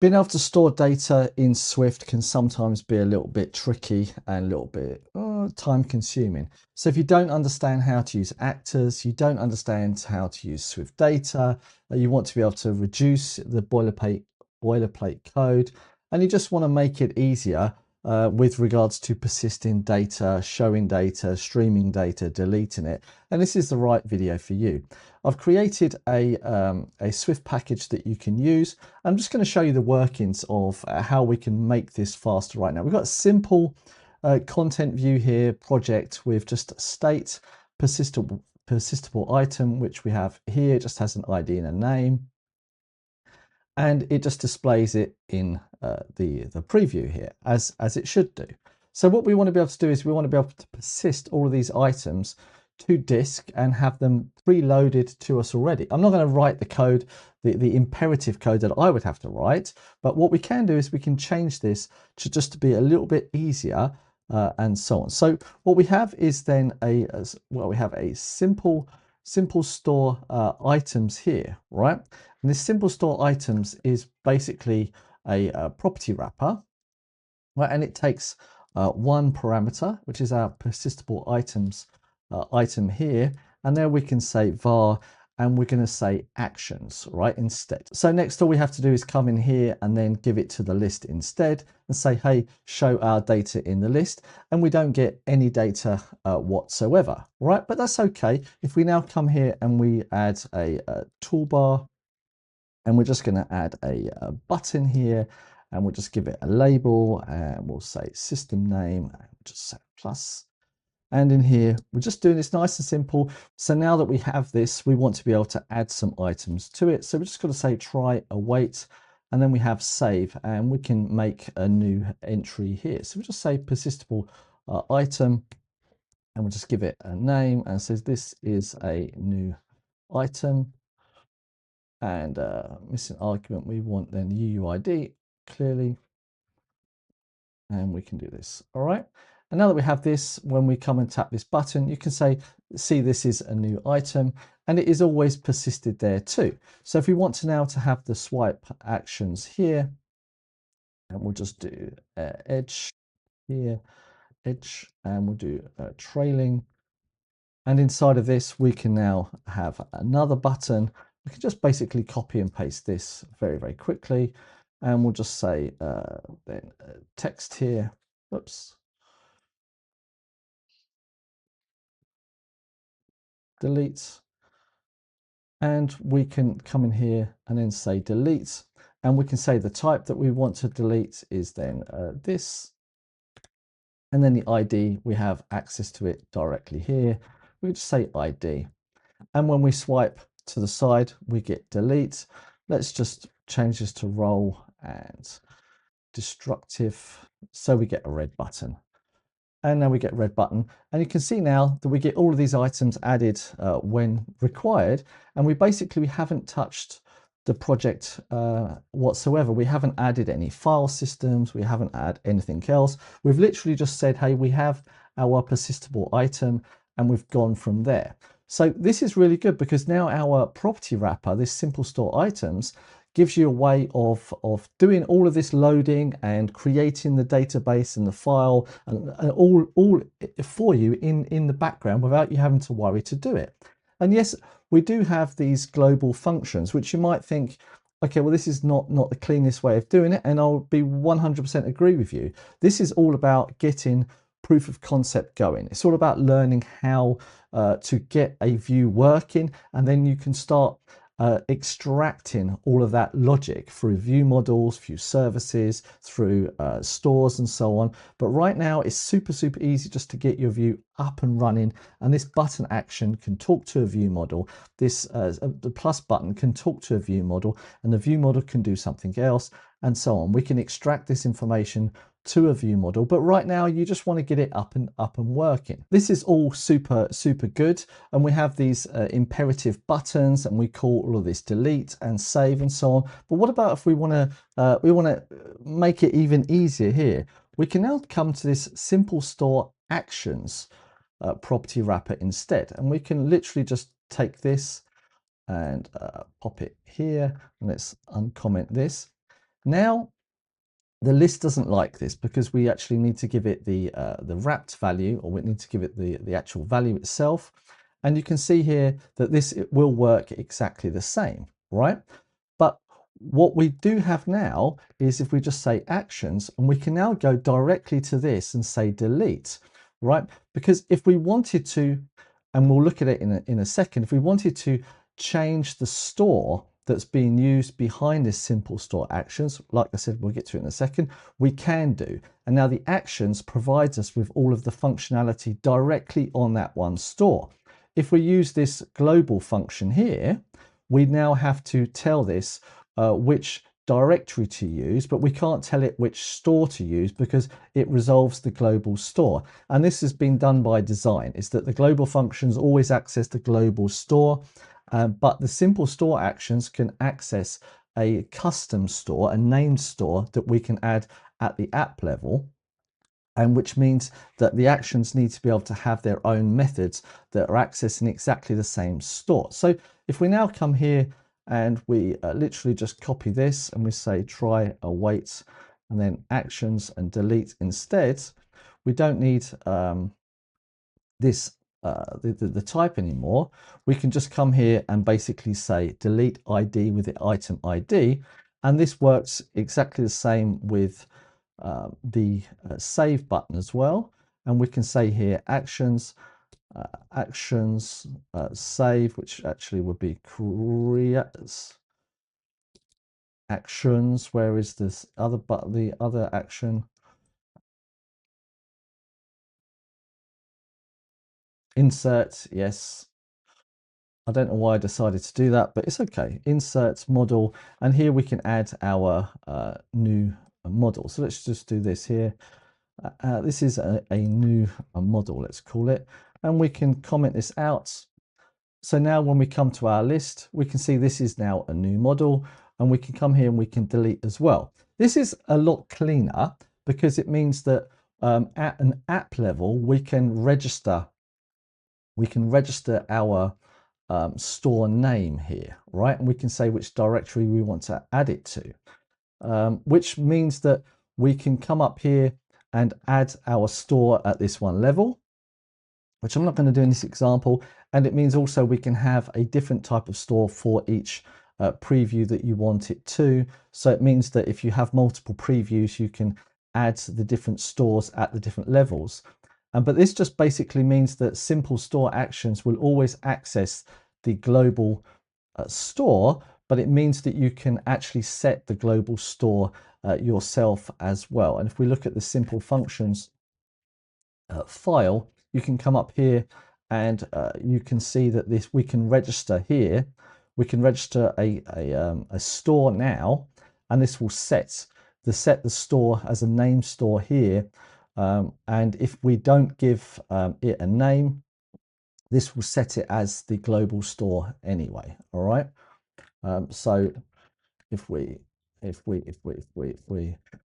Being able to store data in Swift can sometimes be a little bit tricky and a little bit time consuming. So if you don't understand how to use actors, you don't understand how to use Swift data, you want to be able to reduce the boilerplate code, and you just want to make it easier with regards to persisting data, showing data, streaming data, deleting it, and this is the right video for you. I've created a Swift package that you can use. I'm just going to show you the workings of how we can make this faster right now. We've got a simple content view here, project with just state, persistable item, which we have here. It just has an ID and a name, and it just displays it in the preview here as it should do. So what we want to be able to do is we want to be able to persist all of these items to disk and have them preloaded to us already. I'm not going to write the code, the imperative code that I would have to write, but what we can do is we can change this to just to be a little bit easier and so on. So what we have is then we have a simple store items here, right? And this simple store items is basically a property wrapper, right? And it takes one parameter, which is our persistable items item here, and then we can say var, and we're going to say actions, right, instead. So next, all we have to do is come in here and then give it to the list instead and say, hey, show our data in the list, and we don't get any data whatsoever, right? But that's okay. If we now come here and we add a toolbar, and we're just going to add a button here, and we'll just give it a label, and we'll say system name, and just say plus. And in here, we're just doing this nice and simple. So now that we have this, we want to be able to add some items to it. So we're just going to say try await, and then we have save, and we can make a new entry here. So we just say persistable item, and we'll just give it a name, and it says this is a new item. And missing argument, we want then UUID clearly, and we can do this. All right. And now that we have this, when we come and tap this button, you can say, see, this is a new item, and it is always persisted there too. So if we want to now to have the swipe actions here, and we'll just do edge here, edge, and we'll do trailing. And inside of this, we can now have another button. We can just basically copy and paste this very, very quickly. And we'll just say then text here, oops, delete, and we can come in here and then say delete, and we can say the type that we want to delete is then this, and then the ID, we have access to it directly here. We just say ID, and when we swipe to the side, we get delete. Let's just change this to role and destructive, so we get a red button. And now we get red button, and you can see now that we get all of these items added when required, and we haven't touched the project whatsoever. We haven't added any file systems, we haven't added anything else. We've literally just said, hey, we have our persistable item, and we've gone from there. So this is really good because now our property wrapper, this simple store items, gives you a way of doing all of this loading and creating the database and the file and all for you in the background without you having to worry to do it. And yes, we do have these global functions, which you might think, okay, well, this is not the cleanest way of doing it. And I'll be 100% agree with you. This is all about getting proof of concept going. It's all about learning how to get a view working, and then you can start extracting all of that logic through view models, through services, through stores and so on. But right now it's super easy just to get your view up and running, and this button action can talk to a view model. This the plus button can talk to a view model, and the view model can do something else, and so on. We can extract this information to a view model, but right now you just want to get it up and working. This is all super good, and we have these imperative buttons, and we call all of this delete and save and so on. But what about if we want to make it even easier here? We can now come to this simple store actions property wrapper instead, and we can literally just take this and pop it here, and let's uncomment this. Now, the list doesn't like this because we actually need to give it the wrapped value, or we need to give it the actual value itself. And you can see here that it will work exactly the same, right? But what we do have now is if we just say actions, and we can now go directly to this and say delete, right? Because if we wanted to, and we'll look at it in a second, if we wanted to change the store that's being used behind this simple store actions, like I said, we'll get to it in a second, we can do. And now the actions provides us with all of the functionality directly on that one store. If we use this global function here, we now have to tell this which directory to use, but we can't tell it which store to use because it resolves the global store. And this has been done by design, is that the global functions always access the global store, but the simple store actions can access a custom store, a named store that we can add at the app level, and which means that the actions need to be able to have their own methods that are accessing exactly the same store. So if we now come here and we literally just copy this and we say try await and then actions and delete instead, we don't need the type anymore. We can just come here and basically say delete ID with the item ID, and this works exactly the same with the save button as well. And we can say here actions save, which actually would be create actions. Where is this other button, the other action? Insert, yes. I don't know why I decided to do that, but it's okay. Insert model, and here we can add our new model. So let's just do this here. This is a new model, let's call it, and we can comment this out. So now when we come to our list, we can see this is now a new model, and we can come here and we can delete as well. This is a lot cleaner because it means that at an app level, we can register our store name here, right? And we can say which directory we want to add it to, which means that we can come up here and add our store at this one level, which I'm not going to do in this example. And it means also we can have a different type of store for each preview that you want it to. So it means that if you have multiple previews, you can add the different stores at the different levels. But this just basically means that simple store actions will always access the global store, but it means that you can actually set the global store yourself as well. And if we look at the simple functions file, you can come up here and you can see that we can register here. We can register a store now, and this will set the store as a name store here. And if we don't give it a name, this will set it as the global store anyway. All right. So if we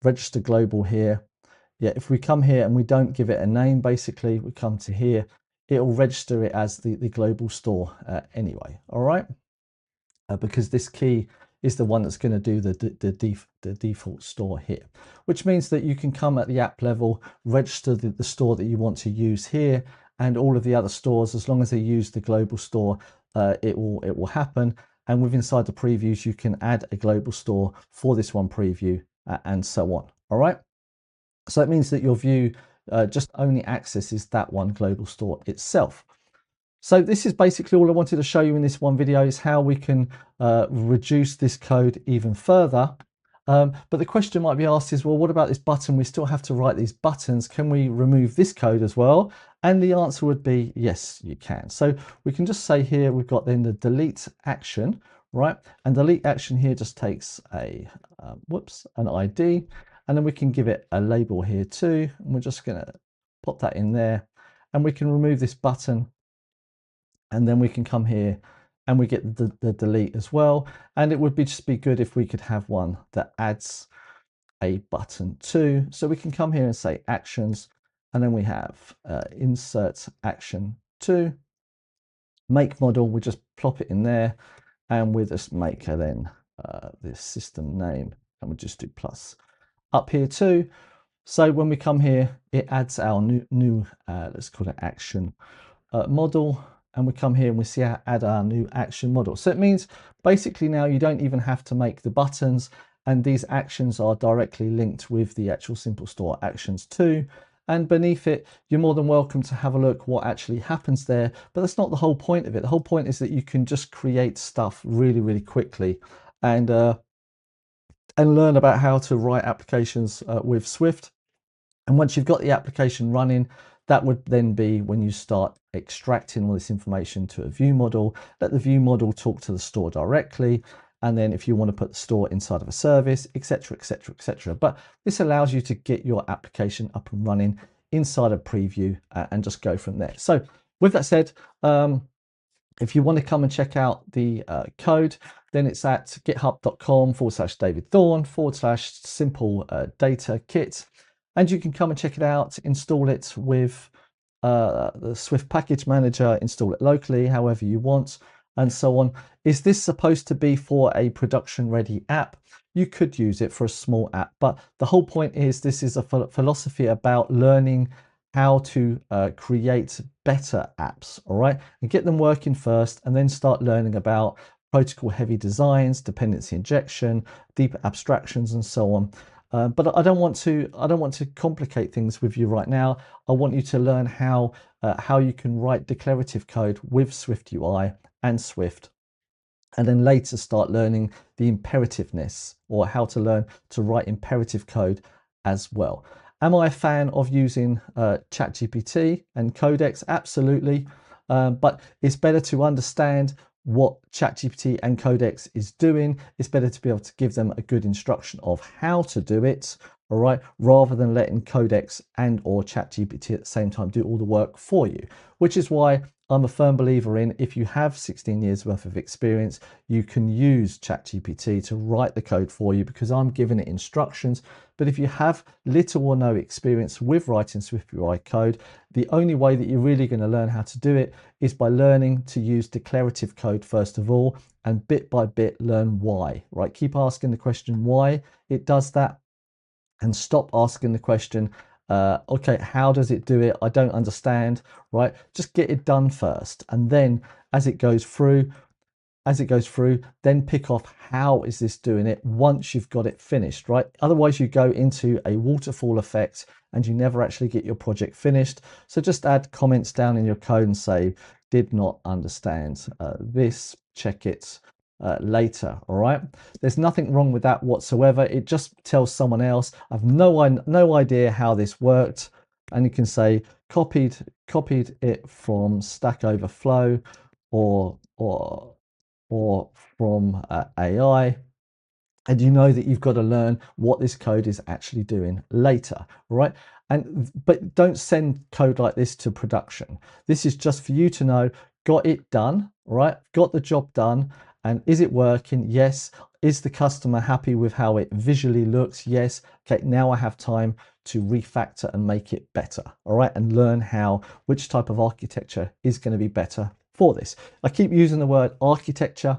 register global here, yeah, if we come here and we don't give it a name, basically we come to here, it will register it as the global store anyway. All right. Because this key is the one that's going to do the default store here, which means that you can come at the app level, register the store that you want to use here, and all of the other stores, as long as they use the global store, it will happen. And within inside the previews, you can add a global store for this one preview and so on. All right. So it means that your view just only accesses that one global store itself. So this is basically all I wanted to show you in this one video, is how we can reduce this code even further. But the question might be asked is, well, what about this button? We still have to write these buttons. Can we remove this code as well? And the answer would be yes, you can. So we can just say here, we've got then the delete action, right? And delete action here just takes a, an ID, and then we can give it a label here too. And we're just gonna pop that in there, and we can remove this button. And then we can come here and we get the delete as well. And it would just be good if we could have one that adds a button too. So we can come here and say actions, and then we have insert action 2, make model. We just plop it in there, and we just make then this system name and we'll just do plus up here too. So when we come here, it adds our new let's call it action model, and we come here and we see how add our new action model. So it means basically now you don't even have to make the buttons, and these actions are directly linked with the actual Simple Store actions too. And beneath it, you're more than welcome to have a look what actually happens there, but that's not the whole point of it. The whole point is that you can just create stuff really quickly and learn about how to write applications with Swift. And once you've got the application running, that would then be when you start extracting all this information to a view model. Let the view model talk to the store directly. And then if you want to put the store inside of a service, etc., etc., etc. But this allows you to get your application up and running inside a preview and just go from there. So with that said, if you want to come and check out the code, then it's at github.com/David Thorne /simple data kit. And you can come and check it out, install it with the Swift package manager, install it locally, however you want, and so on. Is this supposed to be for a production ready app? You could use it for a small app, but the whole point is this is a philosophy about learning how to create better apps, all right? And get them working first, and then start learning about protocol heavy designs, dependency injection, deeper abstractions, and so on. But I don't want to complicate things with you right now. I want you to learn how you can write declarative code with SwiftUI and Swift, and then later start learning the imperativeness, or how to learn to write imperative code as well. Am I a fan of using ChatGPT and Codex? Absolutely, but it's better to understand what ChatGPT and Codex is doing. It's better to be able to give them a good instruction of how to do it, all right, rather than letting Codex and or ChatGPT at the same time do all the work for you, which is why I'm a firm believer in, if you have 16 years worth of experience, you can use ChatGPT to write the code for you, because I'm giving it instructions. But if you have little or no experience with writing SwiftUI code, the only way that you're really going to learn how to do it is by learning to use declarative code first of all, and bit by bit learn why, right? Keep asking the question why it does that, and stop asking the question, okay, how does it do it? I don't understand, right? Just get it done first. And then as it goes through, then pick off how is this doing it once you've got it finished, right? Otherwise you go into a waterfall effect and you never actually get your project finished. So just add comments down in your code and say, did not understand this, check it later. All right, there's nothing wrong with that whatsoever. It just tells someone else, I've no idea how this worked, and you can say copied it from Stack Overflow or from AI, and you know that you've got to learn what this code is actually doing later, right? But don't send code like this to production. This is just for you to know, got it done, right? Got the job done. And is it working? Yes. Is the customer happy with how it visually looks? Yes. Okay, now I have time to refactor and make it better, all right? And learn which type of architecture is going to be better for this. I keep using the word architecture,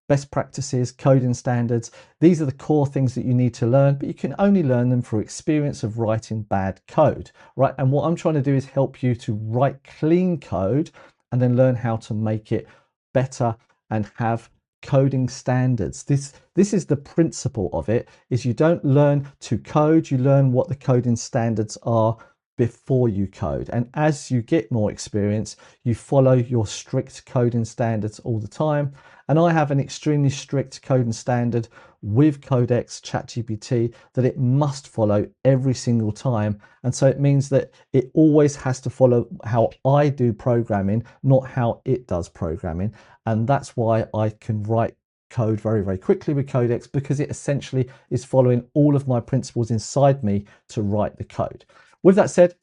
best practices, coding standards. These are the core things that you need to learn, but you can only learn them through experience of writing bad code, right? And what I'm trying to do is help you to write clean code and then learn how to make it better and have coding standards. This is the principle of it, is you don't learn to code, you learn what the coding standards are before you code. And as you get more experience, you follow your strict coding standards all the time. And I have an extremely strict coding standard with Codex ChatGPT that it must follow every single time. And so it means that it always has to follow how I do programming, not how it does programming. And that's why I can write code very quickly with Codex, because it essentially is following all of my principles inside me to write the code. With that said,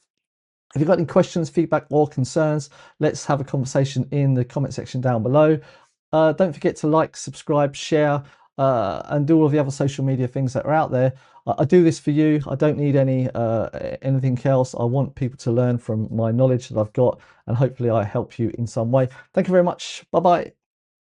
if you've got any questions, feedback, or concerns, let's have a conversation in the comment section down below. Don't forget to like, subscribe, share, and do all of the other social media things that are out there. I do this for you. I don't need anything else. I want people to learn from my knowledge that I've got, and hopefully I help you in some way. Thank you very much. Bye-bye.